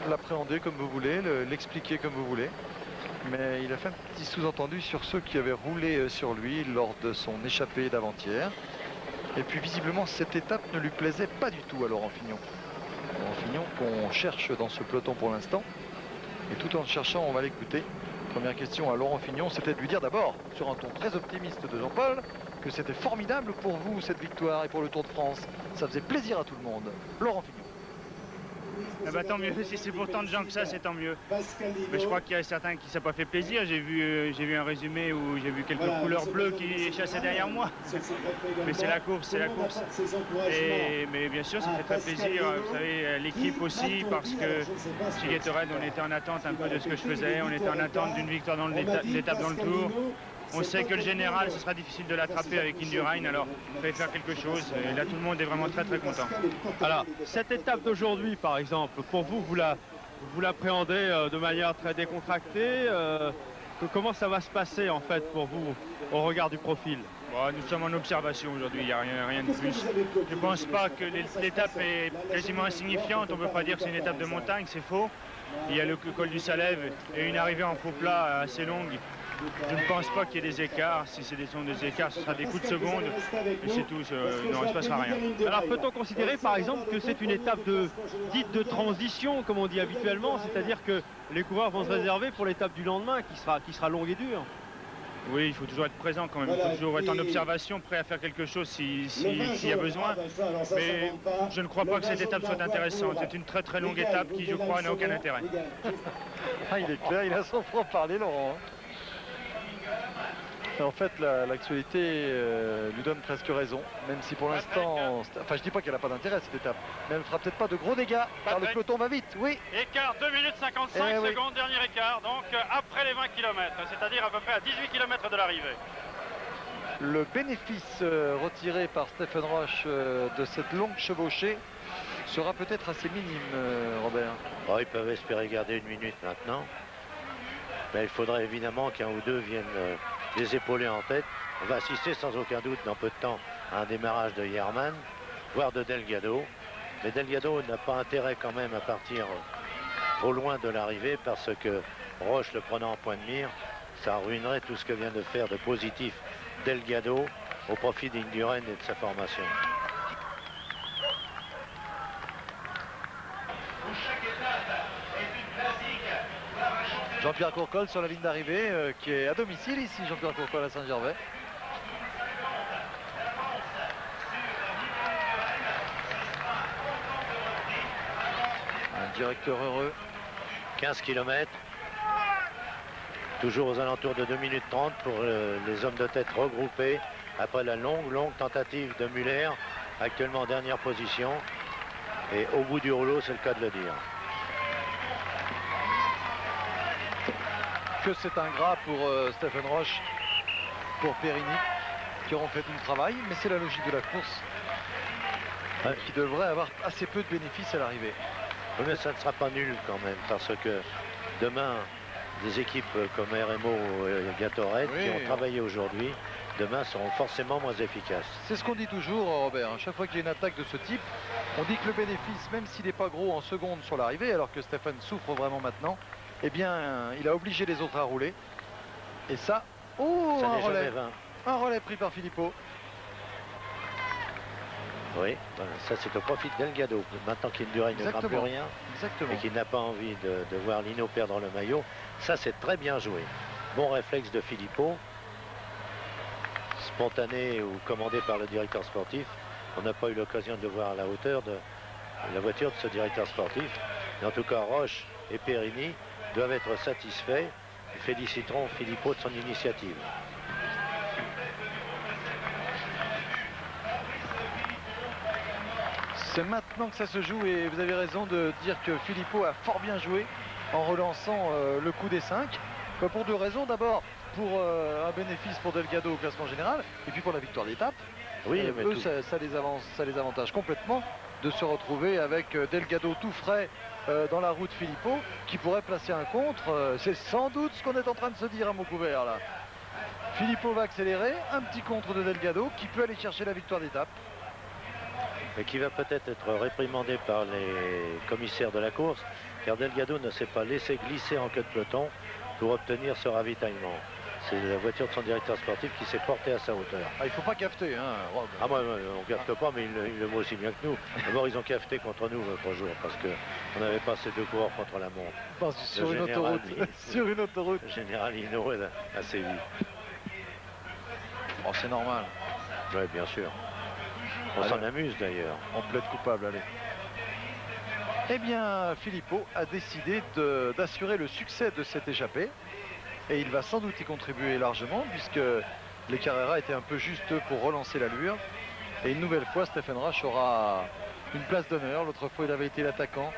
l'appréhender comme vous voulez, l'expliquer comme vous voulez. Mais il a fait un petit sous-entendu sur ceux qui avaient roulé sur lui lors de son échappée d'avant-hier. Et puis visiblement cette étape ne lui plaisait pas du tout à Laurent Fignon. Laurent Fignon qu'on cherche dans ce peloton pour l'instant. Et tout en le cherchant, on va l'écouter. Première question à Laurent Fignon, c'était de lui dire d'abord, sur un ton très optimiste de Jean-Paul, que c'était formidable pour vous cette victoire et pour le Tour de France. Ça faisait plaisir à tout le monde. Laurent Fignon. Eh ben, tant mieux, si c'est pour tant de gens que ça, c'est tant mieux. Mais je crois qu'il y a certains qui ne s'est pas fait plaisir. J'ai vu un résumé où j'ai vu quelques couleurs bleues qui chassaient derrière moi. Mais c'est la course, c'est la course. Mais bien sûr, ça fait très plaisir. Vous savez, l'équipe aussi, parce que chez Gatorade, on était en attente un peu de ce que je faisais. On était en attente d'une victoire dans l'étape dans le Tour. On sait que le général, ce sera difficile de l'attraper avec Indurain, alors il fallait faire quelque chose. Et là, tout le monde est vraiment très très content. Alors, cette étape d'aujourd'hui, par exemple, pour vous, vous l'appréhendez de manière très décontractée. Comment ça va se passer, en fait, pour vous, au regard du profil? Bon, nous sommes en observation aujourd'hui, il n'y a rien de plus. Je ne pense pas que l'étape est quasiment insignifiante. On ne peut pas dire que c'est une étape de montagne, c'est faux. Il y a le col du Salève et une arrivée en faux plat assez longue. Je ne pense pas qu'il y ait des écarts. Si c'est des écarts, ce sera des coups de seconde. Et c'est tout, non, il ne se passera rien. Alors peut-on considérer par exemple que c'est une étape dite de transition, comme on dit habituellement, c'est-à-dire que les coureurs vont se réserver pour l'étape du lendemain qui sera longue et dure? Oui, il faut toujours être présent quand même, il faut toujours être en observation, prêt à faire quelque chose s'il y a besoin. Mais je ne crois pas que cette étape soit intéressante. C'est une très très longue étape qui, je crois, n'a aucun intérêt. Ah, il est clair, il a son franc-parler, Laurent. En fait, l'actualité lui donne presque raison, même si pour l'instant, enfin je dis pas qu'elle n'a pas d'intérêt cette étape, mais elle ne fera peut-être pas de gros dégâts, car le peloton va vite, oui. Écart 2 minutes 55 secondes, oui. Dernier écart, donc après les 20 km, c'est-à-dire à peu près à 18 km de l'arrivée. Le bénéfice retiré par Stephen Roche de cette longue chevauchée sera peut-être assez minime, Robert. Oh, ils peuvent espérer garder une minute maintenant, mais il faudrait évidemment qu'un ou deux viennent les épauler en tête. On va assister sans aucun doute dans peu de temps à un démarrage de Yerman, voire de Delgado. Mais Delgado n'a pas intérêt quand même à partir trop loin de l'arrivée parce que Roche le prenant en point de mire, ça ruinerait tout ce que vient de faire de positif Delgado au profit d'Indurain et de sa formation. Jean-Pierre Courcol sur la ligne d'arrivée, qui est à domicile ici, Jean-Pierre Courcol à Saint-Gervais. Un directeur heureux. 15 km. Toujours aux alentours de 2 minutes 30 pour les hommes de tête regroupés après la longue tentative de Muller, actuellement en dernière position. Et au bout du rouleau, c'est le cas de le dire. Que c'est ingrat pour Stephen Roche, pour Périni, qui auront fait tout le travail, mais c'est la logique de la course, qui devrait avoir assez peu de bénéfices à l'arrivée. Oui, mais ça ne sera pas nul quand même, parce que demain, des équipes comme RMO et Gatorade, qui ont travaillé aujourd'hui, demain seront forcément moins efficaces. C'est ce qu'on dit toujours, Robert. Chaque fois qu'il y a une attaque de ce type, on dit que le bénéfice, même s'il n'est pas gros en secondes sur l'arrivée, alors que Stephen souffre vraiment maintenant, eh bien, il a obligé les autres à rouler. Et ça, oh, un relais pris par Filippo. Oui, ça c'est au profit de Delgado. Maintenant qu'Indurain ne craint plus rien et qu'il n'a pas envie de voir Lino perdre le maillot, ça c'est très bien joué. Bon réflexe de Filippo, spontané ou commandé par le directeur sportif. On n'a pas eu l'occasion de le voir à la hauteur de la voiture de ce directeur sportif. Mais en tout cas, Roche et Périni doivent être satisfaits et féliciteront Filippo de son initiative. C'est maintenant que ça se joue et vous avez raison de dire que Filippo a fort bien joué en relançant le coup des 5. Pour deux raisons. D'abord, pour un bénéfice pour Delgado au classement général et puis pour la victoire d'étape. Oui, mais eux, ça les avantage complètement de se retrouver avec Delgado tout frais dans la route Filippo qui pourrait placer un contre. C'est sans doute ce qu'on est en train de se dire à mot couvert là. Filippo va accélérer, un petit contre de Delgado qui peut aller chercher la victoire d'étape. Mais qui va peut-être être réprimandé par les commissaires de la course, car Delgado ne s'est pas laissé glisser en queue de peloton pour obtenir ce ravitaillement. C'est la voiture de son directeur sportif qui s'est portée à sa hauteur. Ah, il ne faut pas cafeter, hein, Rob. Ah moi, on ne cafete pas, mais il le voit aussi bien que nous. D'abord, ils ont cafeté contre nous l'autre jour, parce qu'on n'avait pas ces deux coureurs contre la montre. Sur une autoroute. Sur une autoroute. Le général Hinault est assez vite. Oh, c'est normal. Oui, bien sûr. On s'en amuse d'ailleurs. On plaide coupable, allez. Eh bien, Filippo a décidé d'assurer le succès de cette échappée. Et il va sans doute y contribuer largement, puisque les Carrera étaient un peu juste pour relancer l'allure. Et une nouvelle fois, Stephen Roche aura une place d'honneur. L'autre fois, il avait été l'attaquant.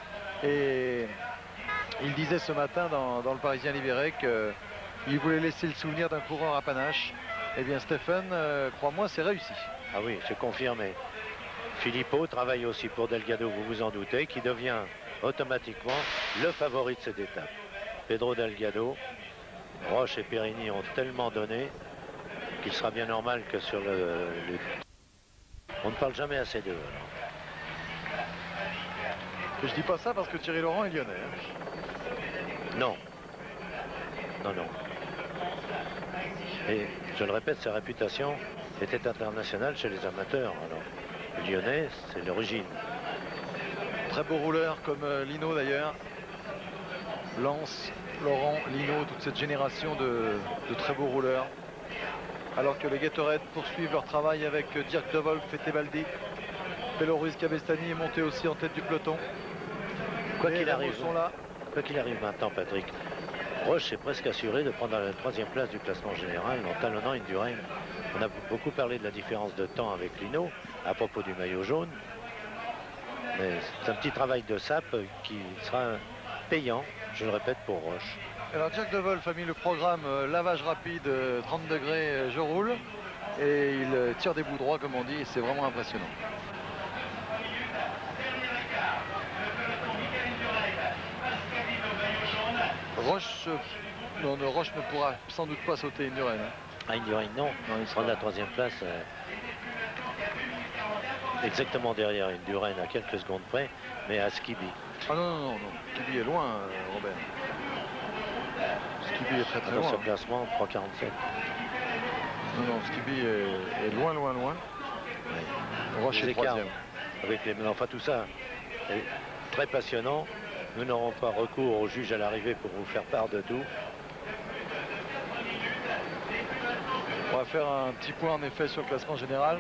Et il disait ce matin dans le Parisien libéré qu'il voulait laisser le souvenir d'un coureur à panache. Eh bien, Stephen, crois-moi, c'est réussi. Ah oui, c'est confirmé. Filippo travaille aussi pour Delgado, vous vous en doutez, qui devient automatiquement le favori de cette étape. Pedro Delgado, Roche et Périni ont tellement donné qu'il sera bien normal que sur on ne parle jamais assez d'eux. Je dis pas ça parce que Thierry Laurent est lyonnais. Non. Non, non. Et je le répète, sa réputation était internationale chez les amateurs. Alors, le lyonnais, c'est l'origine. Très beau rouleur comme Lino d'ailleurs. Lance, Laurent, Lino, toute cette génération de très beaux rouleurs. Alors que les Gatorade poursuivent leur travail avec Dirk De Wolf et Tebaldi. Pelo Ruiz Cabestany est monté aussi en tête du peloton. Quoi qu'il arrive, maintenant, Patrick, Roche est presque assuré de prendre la 3e place du classement général en talonnant Indurain. On a beaucoup parlé de la différence de temps avec Lino à propos du maillot jaune. Mais c'est un petit travail de sape qui sera payant, je le répète, pour Roche. Alors Dirk De Wolf a mis le programme lavage rapide, 30 degrés, je roule. Et il tire des bouts droits, comme on dit, et c'est vraiment impressionnant. Roche ne pourra sans doute pas sauter Indurain. Ah, Indurain, non. Il sera la 3e place. Exactement derrière Indurain à quelques secondes près, mais à Skibi. Ah non. Skibi est loin, Robert. Skibi est très loin. Dans ce classement, 3,47. Non, Skibi est loin. Oui. Roche est 3e. Avec enfin, tout ça est très passionnant. Nous n'aurons pas recours au juge à l'arrivée pour vous faire part de tout. On va faire un petit point en effet sur le classement général.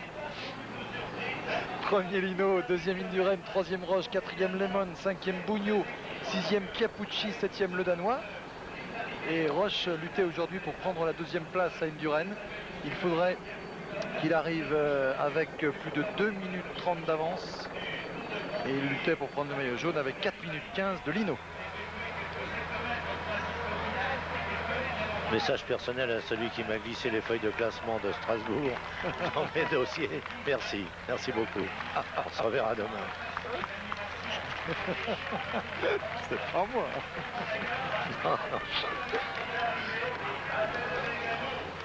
1er Lino, 2e Indurain, 3e Roche, 4e Lemon, 5e Bugno, 6e Chiapucci, 7e le Danois. Et Roche luttait aujourd'hui pour prendre la 2e place à Indurain. Il faudrait qu'il arrive avec plus de 2 minutes 30 d'avance. Et il luttait pour prendre le maillot jaune avec 4 minutes 15 de Lino. Message personnel à celui qui m'a glissé les feuilles de classement de Strasbourg dans mes dossiers. Merci beaucoup. On se reverra demain. C'est pas moi.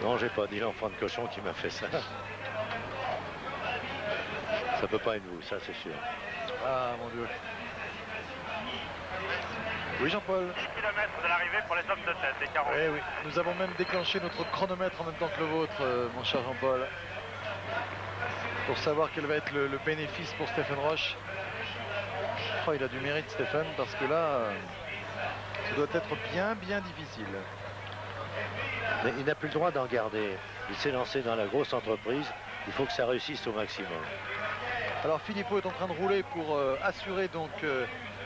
Non, j'ai pas dit l'enfant de cochon qui m'a fait ça. Ça peut pas être vous, ça c'est sûr. Ah mon Dieu. Oui, Jean-Paul. 10 km de l'arrivée pour les hommes de tête, des 40. Eh oui, nous avons même déclenché notre chronomètre en même temps que le vôtre, mon cher Jean-Paul. Pour savoir quel va être le bénéfice pour Stephen Roche. Oh, il a du mérite, Stephen, parce que là, ça doit être bien difficile. Mais il n'a plus le droit d'en garder. Il s'est lancé dans la grosse entreprise. Il faut que ça réussisse au maximum. Alors Filippo est en train de rouler pour assurer donc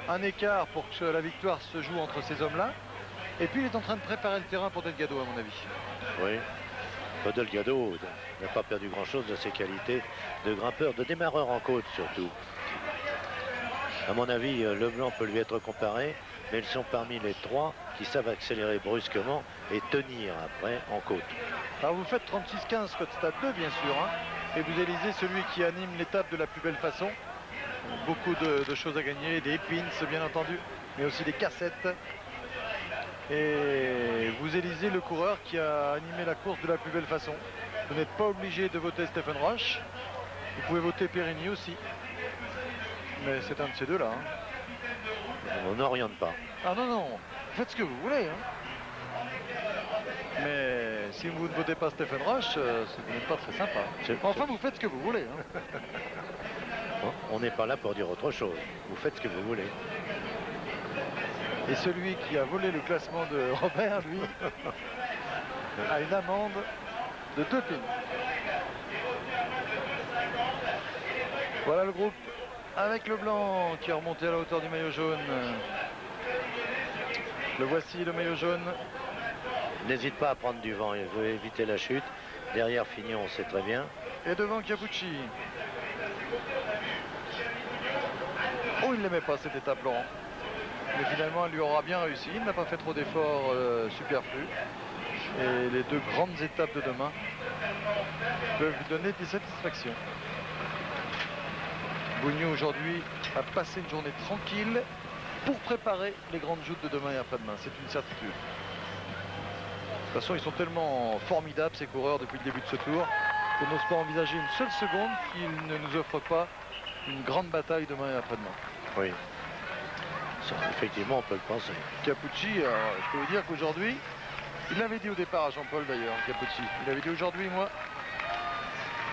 un écart pour que la victoire se joue entre ces hommes-là. Et puis il est en train de préparer le terrain pour Delgado, à mon avis. Oui. Delgado n'a pas perdu grand-chose de ses qualités de grimpeur, de démarreur en côte surtout. À mon avis, Leblanc peut lui être comparé, mais ils sont parmi les 3 qui savent accélérer brusquement et tenir après en côte. Alors vous faites 36-15 Scott Stade 2 bien sûr, hein, et vous élisez celui qui anime l'étape de la plus belle façon. Beaucoup de choses à gagner, des pins bien entendu, mais aussi des cassettes. Et vous élisez le coureur qui a animé la course de la plus belle façon. Vous n'êtes pas obligé de voter Stephen Roche. Vous pouvez voter Périni aussi. Mais c'est un de ces deux-là. Hein. On n'oriente pas. Ah non, non, faites ce que vous voulez. Hein. Mais si vous ne votez pas Stephen Roche, vous n'êtes pas très sympa. Enfin, vous faites ce que vous voulez. Hein. On n'est pas là pour dire autre chose. Vous faites ce que vous voulez. Et celui qui a volé le classement de Robert, lui, a une amende de 2 pins. Voilà le groupe avec le blanc qui est remonté à la hauteur du maillot jaune. Le voici, le maillot jaune. N'hésite pas à prendre du vent, il veut éviter la chute. Derrière Fignon, on sait très bien. Et devant Chiappucci. Oh, il n'aimait pas cette étape, Laurent. Mais finalement, elle lui aura bien réussi. Il n'a pas fait trop d'efforts superflus. Et les 2 grandes étapes de demain peuvent lui donner des satisfactions. Bougnot aujourd'hui a passé une journée tranquille pour préparer les grandes joutes de demain et après-demain. C'est une certitude. De toute façon, ils sont tellement formidables, ces coureurs, depuis le début de ce tour, qu'on n'ose pas envisager une seule seconde qu'ils ne nous offrent pas une grande bataille demain et après-demain. Oui. Ça, effectivement, on peut le penser. Chiappucci, je peux vous dire qu'aujourd'hui, il l'avait dit au départ à Jean-Paul d'ailleurs, Chiappucci. Il avait dit aujourd'hui, moi,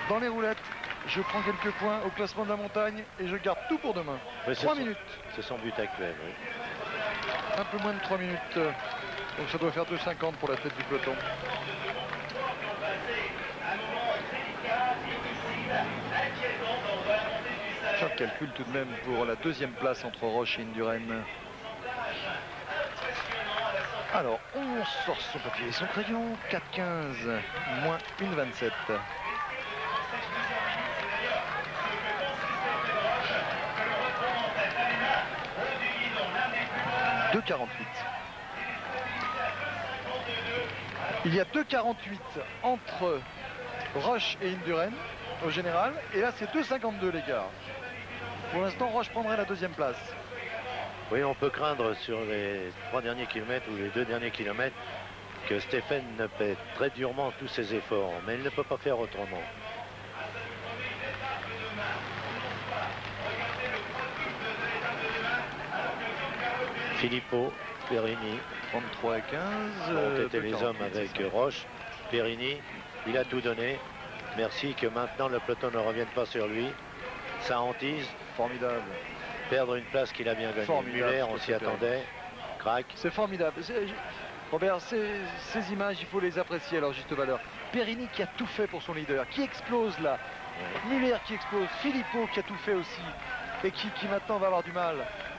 dans les roulettes, je prends quelques points au classement de la montagne et je garde tout pour demain. Oui, 3 minutes. C'est son but actuel, oui. Un peu moins de 3 minutes. Donc ça doit faire 2,50 pour la tête du peloton. Faire le calcul tout de même pour la 2e place entre Roche et Indurain. Alors, on sort son papier et son crayon. 4,15 moins 1,27. « 2,48. Il y a 2,48 entre Roche et Indurain au général. Et là, c'est 2,52 les gars. Pour l'instant, Roche prendrait la 2e place. Oui, on peut craindre sur les 3 derniers kilomètres ou les 2 derniers kilomètres que Stephen ne paie très durement tous ses efforts. Mais il ne peut pas faire autrement. Filippo, Perini. 33 et 15. Ont été les hommes avec Roche. Perini, il a tout donné. Merci que maintenant le peloton ne revienne pas sur lui. Ça hantise. Formidable. Perdre une place qu'il a bien gagnée. Formidable, Muller, on s'y attendait. Crac. C'est formidable. Robert, ces images, il faut les apprécier à leur juste valeur. Perini qui a tout fait pour son leader, qui explose là. Muller qui explose. Filippo qui a tout fait aussi. Et qui maintenant va avoir du mal.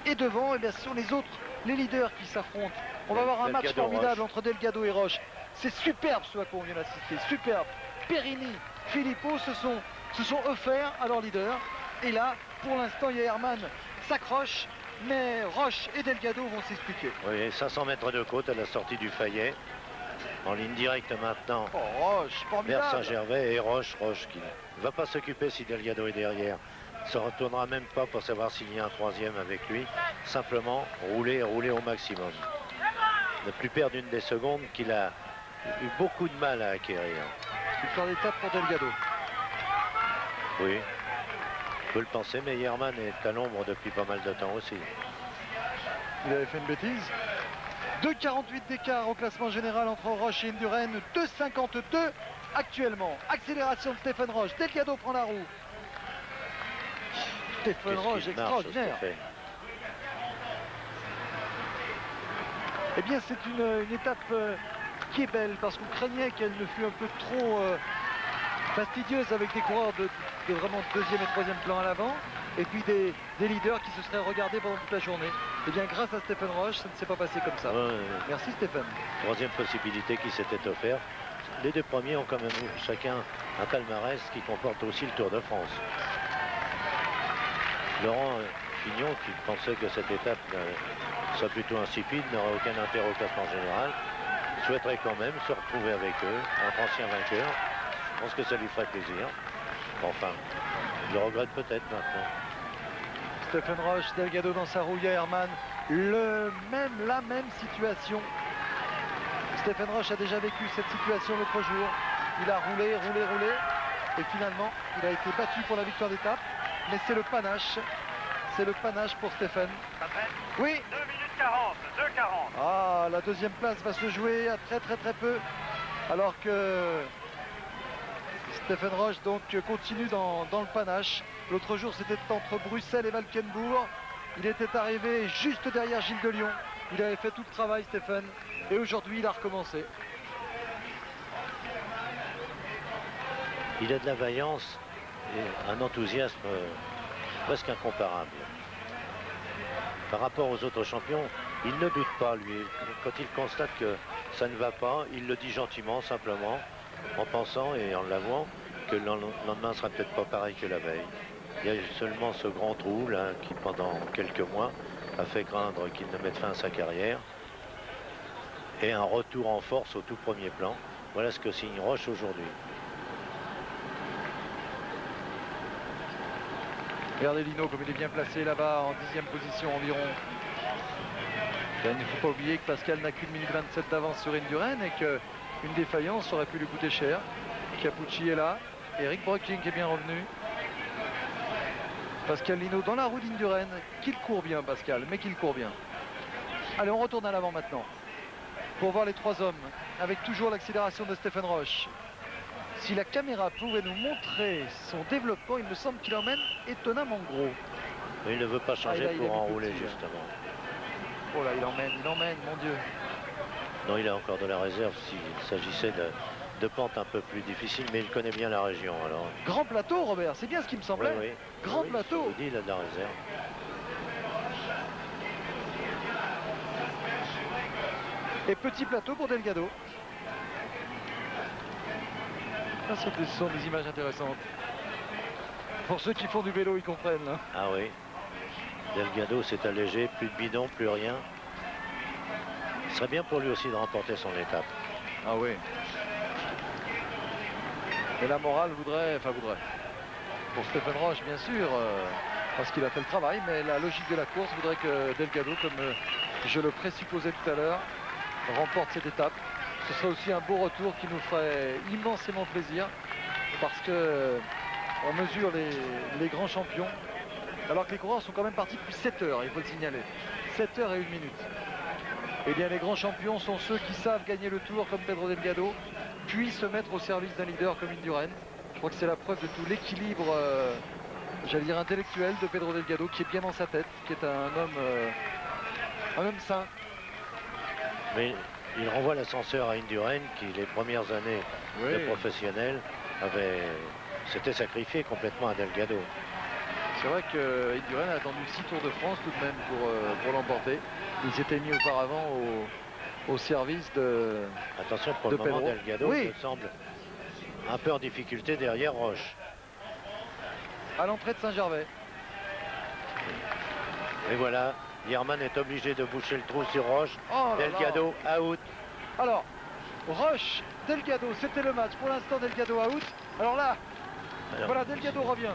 Et devant, eh bien, ce sont les autres, les leaders qui s'affrontent. On va avoir un match formidable entre Delgado et Roche. C'est superbe ce à quoi on vient d'assister. Superbe. Perini, Filippo se sont offerts à leur leader. Et là, pour l'instant, il y a Herman s'accroche, mais Roche et Delgado vont s'expliquer. Oui, 500 mètres de côte à la sortie du Fayet. En ligne directe maintenant. Oh, Roche, formidable. Vers Saint-Gervais et Roche qui ne va pas s'occuper si Delgado est derrière. Il ne se retournera même pas pour savoir s'il y a un 3e avec lui. Simplement rouler au maximum. Ne plus perdre une des secondes qu'il a eu beaucoup de mal à acquérir. Victoire d'étape pour Delgado. Oui, on peut le penser, mais Herman est à l'ombre depuis pas mal de temps aussi. Il avait fait une bêtise. 2,48 d'écart au classement général entre Roche et Indurain. 2,52 actuellement. Accélération de Stephen Roche. Delgado prend la roue. Stephen Roche, extraordinaire. Eh bien, c'est une étape qui est belle parce qu'on craignait qu'elle ne fût un peu trop fastidieuse avec des coureurs de vraiment 2e et 3e plan à l'avant et puis des leaders qui se seraient regardés pendant toute la journée. Eh bien, grâce à Stephen Roche, ça ne s'est pas passé comme ça. Merci Stéphane. 3e possibilité qui s'était offerte. Les 2 premiers ont quand même chacun un palmarès qui comporte aussi le Tour de France. Laurent Fignon, qui pensait que cette étape soit plutôt insipide, n'aura aucun intérêt au classement général, souhaiterait quand même se retrouver avec eux, entre anciens vainqueurs. Je pense que ça lui ferait plaisir. Enfin, il le regrette peut-être maintenant. Stephen Roche, Delgado dans sa rouille à Herman. La même situation. Stephen Roche a déjà vécu cette situation l'autre jour. Il a roulé. Et finalement, il a été battu pour la victoire d'étape. Mais c'est le panache. C'est le panache pour Stephen. Oui. 2 minutes 2,40. Ah, la deuxième place va se jouer à très peu. Alors que Stephen Roche donc continue dans le panache. L'autre jour, c'était entre Bruxelles et Valkenburg. Il était arrivé juste derrière Gilles de Lyon. Il avait fait tout le travail, Stephen. Et aujourd'hui, il a recommencé. Il a de la vaillance et un enthousiasme presque incomparable. Par rapport aux autres champions, il ne doute pas, lui. Quand il constate que ça ne va pas, il le dit gentiment, simplement, en pensant et en l'avouant que le lendemain sera peut-être pas pareil que la veille. Il y a seulement ce grand trou là qui, pendant quelques mois, a fait craindre qu'il ne mette fin à sa carrière. Et un retour en force au tout premier plan. Voilà ce que signe Roche aujourd'hui. Regardez Lino comme il est bien placé là-bas en 10e position environ. Il ne faut pas oublier que Pascal n'a qu'une minute 27 d'avance sur Indurain et qu'une défaillance aurait pu lui coûter cher. Capucci est là. Eric Brocking est bien revenu. Pascal Lino dans la roue d'Indurain. Qu'il court bien Pascal, mais qu'il court bien. Allez, on retourne à l'avant maintenant. Pour voir les trois hommes avec toujours l'accélération de Stephen Roche. Si la caméra pouvait nous montrer son développement, il me semble qu'il emmène étonnamment gros. Mais il ne veut pas changer là, pour enrouler petit, justement. Oh là, il emmène, mon Dieu. Non, il a encore de la réserve s'il s'agissait de pentes un peu plus difficiles, mais il connaît bien la région. Alors. Grand plateau, Robert, c'est bien ce qui me semblait. Oui. Grand Oui, plateau. Je vous dis, il a de la réserve. Et petit plateau pour Delgado. Ah, ce sont des images intéressantes. Pour ceux qui font du vélo, ils comprennent. Là. Ah oui. Delgado s'est allégé, plus de bidon, plus rien. Ce serait bien pour lui aussi de remporter son étape. Ah oui. Et la morale voudrait. Pour Stephen Roche, bien sûr, parce qu'il a fait le travail, mais la logique de la course voudrait que Delgado, comme je le présupposais tout à l'heure, remporte cette étape. Ce serait aussi un beau retour qui nous ferait immensément plaisir, parce que on mesure les grands champions, alors que les coureurs sont quand même partis depuis 7 heures, il faut le signaler. 7 heures et 1 minute. Eh bien, les grands champions sont ceux qui savent gagner le tour, comme Pedro Delgado, puis se mettre au service d'un leader comme Indurain. Je crois que c'est la preuve de tout l'équilibre, j'allais dire intellectuel, de Pedro Delgado, qui est bien dans sa tête, qui est un homme sain. Mais il renvoie l'ascenseur à Indurain, qui les premières années de professionnel s'était sacrifié complètement à Delgado. C'est vrai que Indurain a attendu 6 Tours de France tout de même pour l'emporter. Il s'était mis auparavant au service de Attention, pour le moment, Pedro. Delgado me semble un peu en difficulté derrière Roche. À l'entrée de Saint-Gervais. Et voilà, Yerman est obligé de boucher le trou sur Roche. Oh là Delgado out. Alors, Roche, Delgado, c'était le match. Pour l'instant, Delgado out. Alors là, voilà, Delgado revient.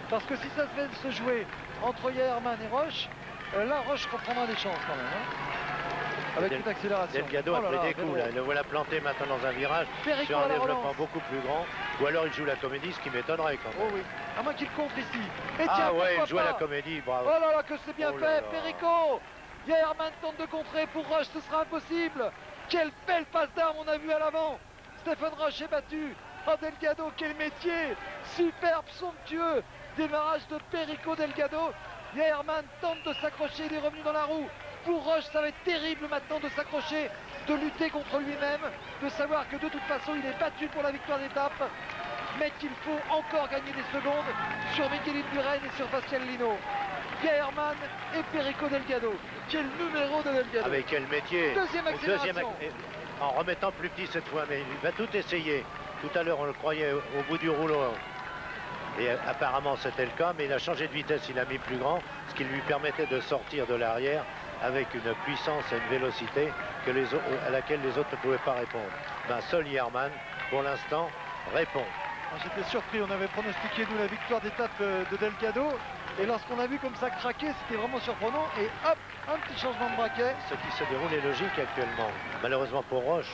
Parce que si ça devait se jouer entre Yerman et Roche, là, Roche reprendra des chances quand même. Hein, avec une accélération. Delgado a pris des coups. Là. Le voilà planté maintenant dans un virage Perico sur un développement relance. beaucoup plus grand. Ou alors il joue la comédie, ce qui m'étonnerait quand même. Oh oui, à moins qu'il contre ici. Et Ah tiens, ouais, il pourquoi joue à pas. la comédie, bravo. Oh là là, que c'est bien Oh fait, là là. Perico. Yerman tente de contrer pour Roche, ce sera impossible. Quelle belle passe d'armes on a vu à l'avant. Stephen Roche est battu. Oh Delgado, quel métier. Superbe, somptueux. Démarrage de Perico Delgado. Yerman tente de s'accrocher, il est revenu dans la roue. Pour Roche, ça va être terrible maintenant de s'accrocher, de lutter contre lui-même, de savoir que de toute façon, il est battu pour la victoire d'étape, mais qu'il faut encore gagner des secondes sur Miguel Indurain et sur Pascal Lino. Herman et Perico Delgado. Quel numéro de Delgado. Avec quel métier. Deuxième accélération. En remettant plus petit cette fois, mais il va tout essayer. Tout à l'heure, on le croyait au bout du rouleau. Et apparemment, c'était le cas, mais il a changé de vitesse, il a mis plus grand, ce qui lui permettait de sortir de l'arrière avec une puissance et une vélocité à laquelle les autres ne pouvaient pas répondre. Ben, seul Yerman, pour l'instant, répond. J'étais surpris, on avait pronostiqué nous la victoire d'étape de Delgado. Et lorsqu'on a vu comme ça craquer, c'était vraiment surprenant. Et hop, un petit changement de braquet. Ce qui se déroule est logique actuellement. Malheureusement pour Roche.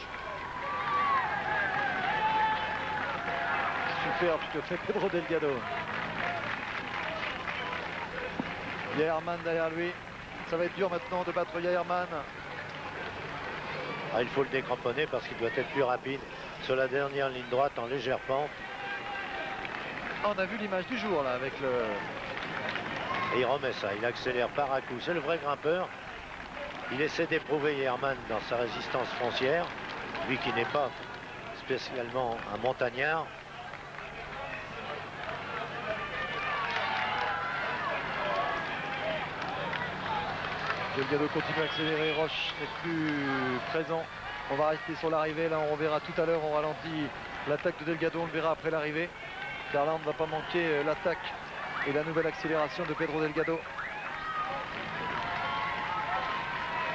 Superbe ce que fait Pedro Delgado. Yerman derrière lui. ça va être dur maintenant de battre Jaherman. Ah, il faut le décramponner parce qu'il doit être plus rapide sur la dernière ligne droite en légère pente. On a vu l'image du jour là avec le... Et il remet ça, il accélère par à coup. C'est le vrai grimpeur. Il essaie d'éprouver Jaherman dans sa résistance foncière, lui qui n'est pas spécialement un montagnard. Delgado continue à accélérer, Roche n'est plus présent. On va rester sur l'arrivée, là on verra tout à l'heure, on ralentit l'attaque de Delgado, on le verra après l'arrivée. Car là on ne va pas manquer l'attaque et la nouvelle accélération de Pedro Delgado.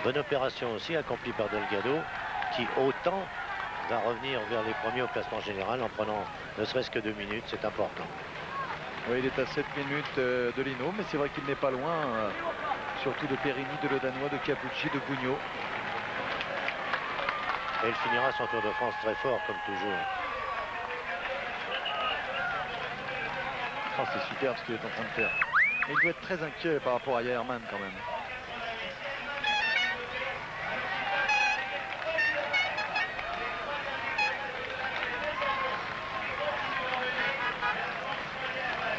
Bonne opération aussi accomplie par Delgado, qui autant va revenir vers les premiers au classement général en prenant ne serait-ce que 2 minutes, c'est important. Oui, il est à 7 minutes de Lino, mais c'est vrai qu'il n'est pas loin, surtout de Perini, de Le Danois, de Capucci, de Bugno. Et il finira son Tour de France très fort, comme toujours. Oh, c'est superbe ce qu'il est en train de faire. Et il doit être très inquiet par rapport à Jaherman quand même.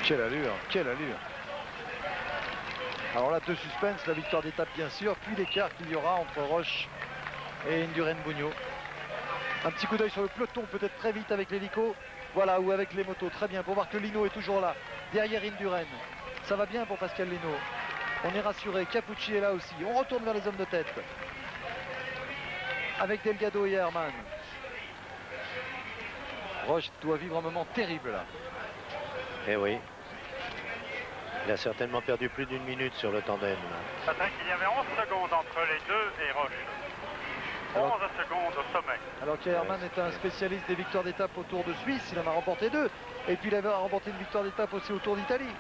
Quelle allure, quelle allure. Alors là, 2 suspense, la victoire d'étape bien sûr, puis l'écart qu'il y aura entre Roche et Indurain Bugno. Un petit coup d'œil sur le peloton, peut-être très vite avec l'hélico. Voilà, ou avec les motos, très bien, pour voir que Lino est toujours là, derrière Indurain. Ça va bien pour Pascal Lino. On est rassuré, Capucci est là aussi. On retourne vers les hommes de tête. Avec Delgado et Jaherman. Roche doit vivre un moment terrible là. Eh oui. Il a certainement perdu plus d'1 minute sur le tandem. Patrick, il y avait 11 secondes entre les deux et Roche. 11 secondes au sommet. Alors qu'Jaherman est un spécialiste des victoires d'étape au Tour de Suisse, il en a remporté 2. Et puis il avait remporté une victoire d'étape aussi au Tour d'Italie.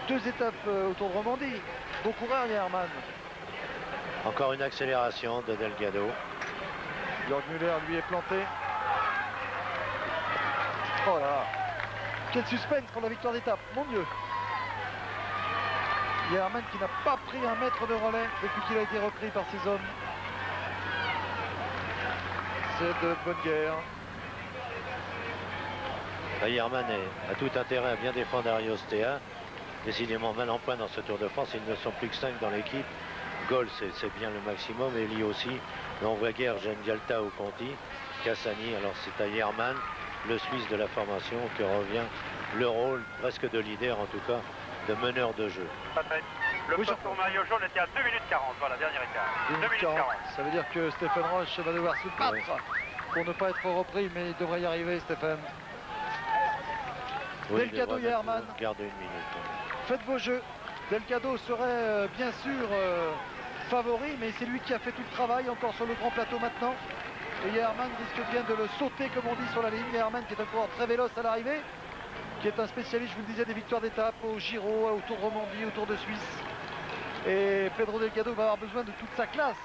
2 étapes au Tour de Romandie. Bon coureur Jaherman. Encore une accélération de Delgado. Jörg Müller lui est planté. Oh là là. Quel suspense pour la victoire d'étape, mon Dieu. Jaherman qui n'a pas pris un mètre de relais depuis qu'il a été repris par ses hommes. C'est de bonne guerre. Jaherman a tout intérêt à bien défendre Ariostea. Décidément mal en point dans ce Tour de France. Ils ne sont plus que 5 dans l'équipe. Gol, c'est bien le maximum. Eli aussi. Mais on voit guère Gialta ou Conti. Cassani, alors c'est à Jaherman, le Suisse de la formation, que revient le rôle presque de leader, en tout cas, de meneur de jeu. Patrick, le peloton maillot jaune était à 2 minutes 40. Voilà, dernier écart. 2 minutes 40. Ça veut dire que Stéphane Roche va devoir se battre pour ne pas être repris, mais il devrait y arriver, Stéphane. Oui, Delgado Jaherman. Garde 1 minute. Faites vos jeux. Delgado serait bien sûr favori, mais c'est lui qui a fait tout le travail encore sur le grand plateau maintenant. Et Jaherman risque bien de le sauter, comme on dit, sur la ligne. Jaherman qui est un coureur très véloce à l'arrivée, qui est un spécialiste, je vous le disais, des victoires d'étape au Giro, au Tour de Romandie, au Tour de Suisse. Et Pedro Delgado va avoir besoin de toute sa classe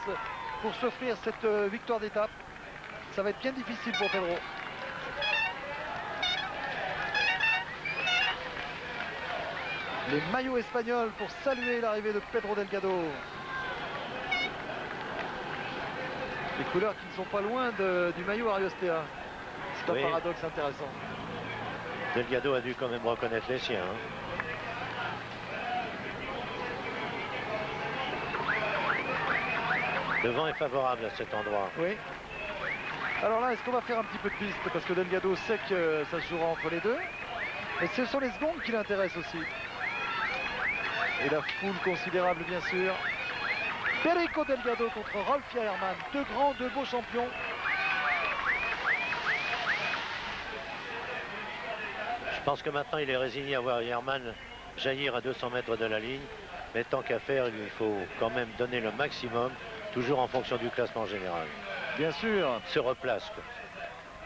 pour s'offrir cette victoire d'étape. Ça va être bien difficile pour Pedro. Les maillots espagnols pour saluer l'arrivée de Pedro Delgado. Les couleurs qui ne sont pas loin du maillot Ariostea. C'est un paradoxe intéressant. Delgado a dû quand même reconnaître les siens. Le vent est favorable à cet endroit. Oui. Alors là, est-ce qu'on va faire un petit peu de piste? Parce que Delgado sait que ça se jouera entre les deux. Et ce sont les secondes qui l'intéressent aussi. Et la foule considérable, bien sûr. Perico Delgado contre Rolf Jaherman. 2 grands, 2 beaux champions. Je pense que maintenant il est résigné à voir Jaherman jaillir à 200 mètres de la ligne. Mais tant qu'à faire, il faut quand même donner le maximum, toujours en fonction du classement général. Bien sûr. Se replace.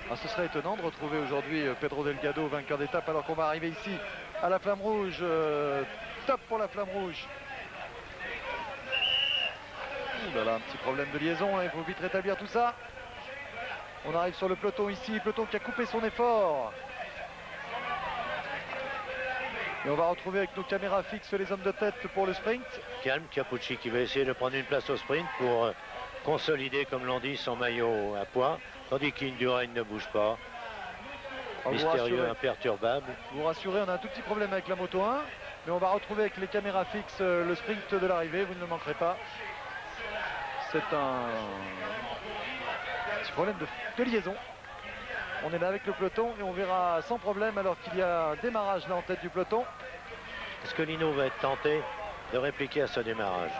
Ah, ce serait étonnant de retrouver aujourd'hui Pedro Delgado, vainqueur d'étape, alors qu'on va arriver ici à la Flamme Rouge. Top pour la Flamme Rouge. Ouh là là, un petit problème de liaison, il faut vite rétablir tout ça. On arrive sur le peloton ici, peloton qui a coupé son effort. Et on va retrouver avec nos caméras fixes les hommes de tête pour le sprint. Calme, Capucci qui va essayer de prendre une place au sprint pour consolider, comme l'on dit, son maillot à poids, tandis qu'Indurain ne bouge pas. Mystérieux, imperturbable. Vous rassurez, on a un tout petit problème avec la moto 1, mais on va retrouver avec les caméras fixes le sprint de l'arrivée, vous ne le manquerez pas. C'est un petit problème de liaison. On est là avec le peloton et on verra sans problème alors qu'il y a un démarrage là en tête du peloton. Est-ce que Lino va être tenté de répliquer à ce démarrage?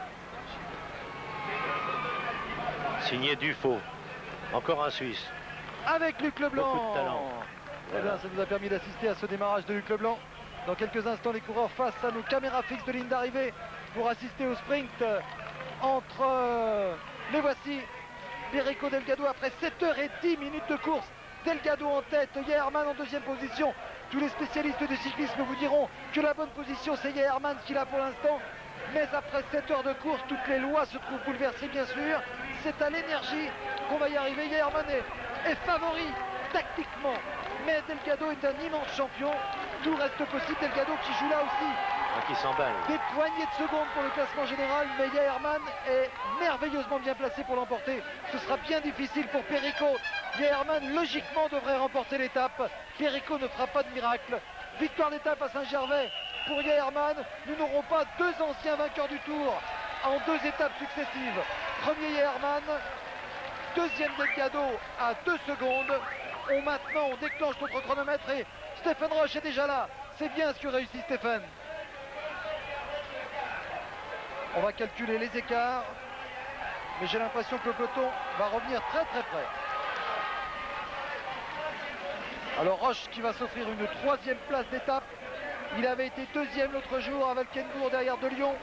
Signé Dufaux, encore un Suisse. Avec Luc Leblanc. Beaucoup de talent. Eh bien, ça nous a permis d'assister à ce démarrage de Luc Leblanc. Dans quelques instants, les coureurs face à nos caméras fixes de ligne d'arrivée pour assister au sprint entre les voici. Perico Delgado après 7h10 de course. Delgado en tête, Jayerman en deuxième position. Tous les spécialistes du cyclisme vous diront que la bonne position c'est Jayerman qui l'a pour l'instant. Mais après 7 heures de course, toutes les lois se trouvent bouleversées bien sûr. C'est à l'énergie qu'on va y arriver. Jayerman est favori tactiquement. Mais Delgado est un immense champion. Tout reste possible. Delgado qui joue là aussi. Qui s'emballe. Des poignées de secondes pour le classement général, mais Jayerman est merveilleusement bien placé pour l'emporter. Ce sera bien difficile pour Perico. Jayerman, logiquement, devrait remporter l'étape. Perico ne fera pas de miracle. Victoire d'étape à Saint-Gervais pour Jayerman. Nous n'aurons pas deux anciens vainqueurs du Tour en deux étapes successives. Premier Jayerman, deuxième Delgado à 2 secondes. Maintenant, on déclenche notre chronomètre et Stephen Roche est déjà là. C'est bien ce que réussit Stephen. On va calculer les écarts, mais j'ai l'impression que le peloton va revenir très très près. Alors Roche qui va s'offrir une 3e place d'étape. Il avait été 2e l'autre jour à Valkenburg derrière De Lyon.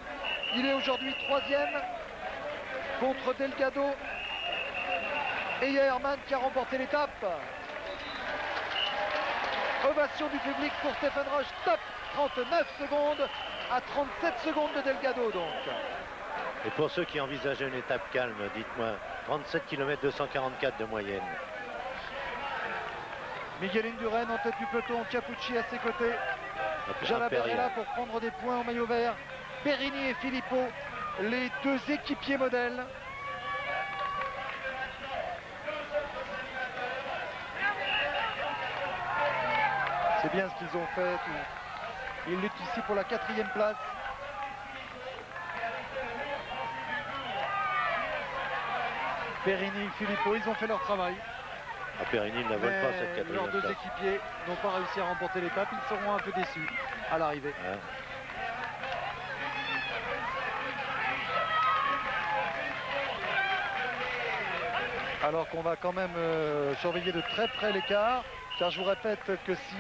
Il est aujourd'hui 3e contre Delgado et Jayerman qui a remporté l'étape. Ovation du public pour Stephen Roche, top 39 secondes à 37 secondes de Delgado donc. Et pour ceux qui envisageaient une étape calme, dites-moi, 37 km 244 de moyenne. Miguel Indurain en tête du peloton, Capucci à ses côtés. Jalabert est là pour prendre des points au maillot vert. Perini et Filippo, les deux équipiers modèles. C'est bien ce qu'ils ont fait. Ils luttent ici pour la 4e place. Perini, Filippo, ils ont fait leur travail. Perini ne vole pas cette 4e place. Leurs deux équipiers n'ont pas réussi à remporter l'étape. Ils seront un peu déçus à l'arrivée. Ouais. Alors qu'on va quand même surveiller de très près l'écart. Car je vous répète que si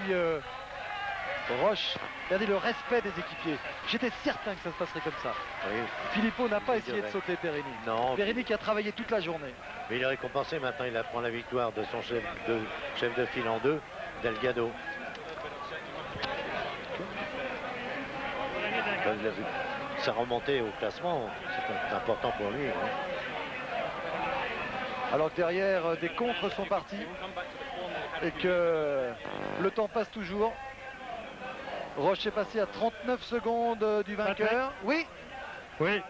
Roche, regardez le respect des équipiers. J'étais certain que ça se passerait comme ça. Oui. Filippo n'a pas essayé de sauter Perini. Non. Perini qui a travaillé toute la journée. Mais il est récompensé maintenant, il apprend la victoire de son chef de file en 2, Delgado. Il a vu sa remontée au classement, c'est important pour lui. Hein. Alors que derrière, des contres sont partis et que le temps passe toujours. Roche est passé à 39 secondes du vainqueur. Oui. Oui.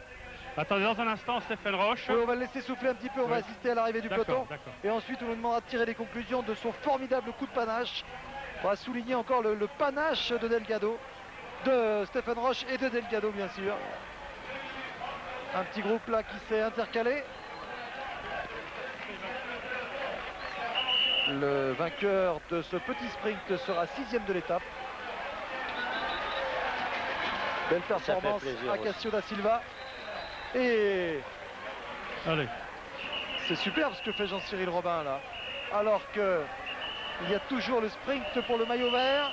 Attendez dans un instant, Stephen Roche. Oui, on va le laisser souffler un petit peu, on va assister à l'arrivée du peloton. Et ensuite, on nous demandera de tirer les conclusions de son formidable coup de panache. On va souligner encore le panache de Delgado, de Stephen Roche et de Delgado, bien sûr. Un petit groupe là qui s'est intercalé. Le vainqueur de ce petit sprint sera 6e de l'étape. Belle performance à Cassio da Silva. Et allez, c'est superbe ce que fait Jean-Cyril Robin là. Alors que il y a toujours le sprint pour le maillot vert.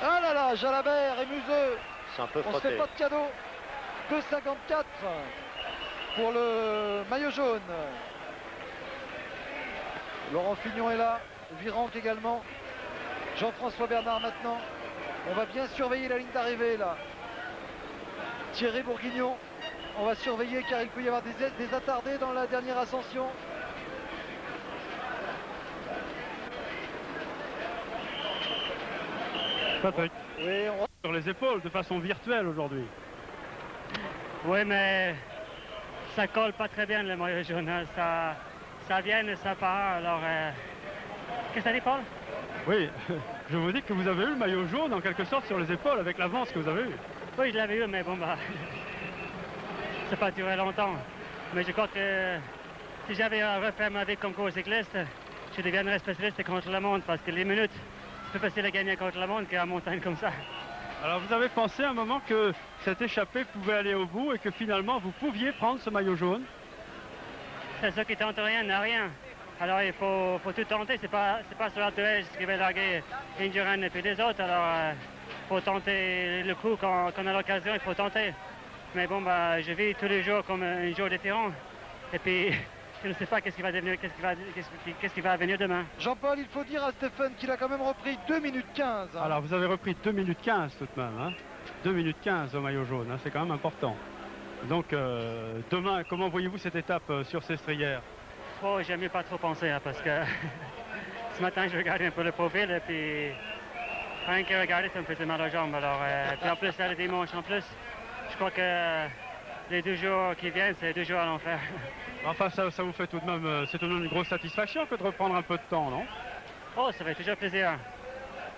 Ah là là, Jalabert et Museux. C'est un peu on se fait pas de cadeau. 2,54 pour le maillot jaune. Laurent Fignon est là, Virenque également. Jean-François Bernard maintenant. On va bien surveiller la ligne d'arrivée là. Thierry Bourguignon. On va surveiller car il peut y avoir des attardés dans la dernière ascension. Patrick. Oui, on... sur les épaules de façon virtuelle aujourd'hui. Oui, mais ça colle pas très bien le maillot jaune. Hein. Ça vient et ça part. Alors, qu'est-ce que ça dit, Paul? Oui, je vous dis que vous avez eu le maillot jaune en quelque sorte sur les épaules avec l'avance que vous avez eue. Oui, je l'avais eu, mais bon, bah, ça n'a pas duré longtemps. Mais je crois que si j'avais refait ma vie comme co-cycliste, je deviendrais spécialiste contre la montre parce que les minutes, c'est plus facile à gagner contre la montre qu'à montagne comme ça. Alors vous avez pensé à un moment que cette échappée pouvait aller au bout et que finalement vous pouviez prendre ce maillot jaune? C'est ceux qui tentent rien n'a rien. Alors il faut tout tenter, c'est pas sur Altuve qui va larguer Indurain et puis les autres. Alors il faut tenter le coup quand on a l'occasion, il faut tenter. Mais bon, bah, je vis tous les jours comme un jour différent. Et puis je ne sais pas qu'est-ce qui va devenir, qu'est-ce qui va venir demain. Jean-Paul, il faut dire à Stéphane qu'il a quand même repris 2 minutes 15. Hein. Alors vous avez repris 2 minutes 15 tout de même. Hein, 2 minutes 15 au maillot jaune, hein, c'est quand même important. Donc demain, comment voyez-vous cette étape sur Sestrières? Oh, j'aime mieux pas trop penser hein, parce que ce matin je regardais un peu le profil et puis rien que regarder ça me faisait mal aux jambes. Alors, puis en plus, c'est le dimanche en plus. Je crois que les 2 jours qui viennent, c'est 2 jours à l'enfer. Enfin, ça vous fait tout de même, c'est tout de même une grosse satisfaction que de reprendre un peu de temps, non? Oh, ça fait toujours plaisir.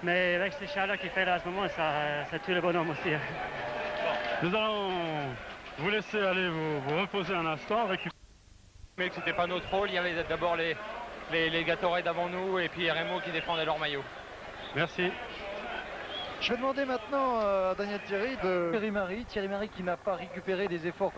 Mais avec ces chaleurs qu'il fait là à ce moment, ça tue le bonhomme aussi. Nous allons vous laisser aller vous reposer un instant, récupérer. Mais que c'était pas notre rôle, il y avait d'abord les Gatorade avant nous et puis RMO qui défendaient leur maillot. Merci. Je vais demander maintenant à Daniel Thierry de Thierry Marie qui n'a pas récupéré des efforts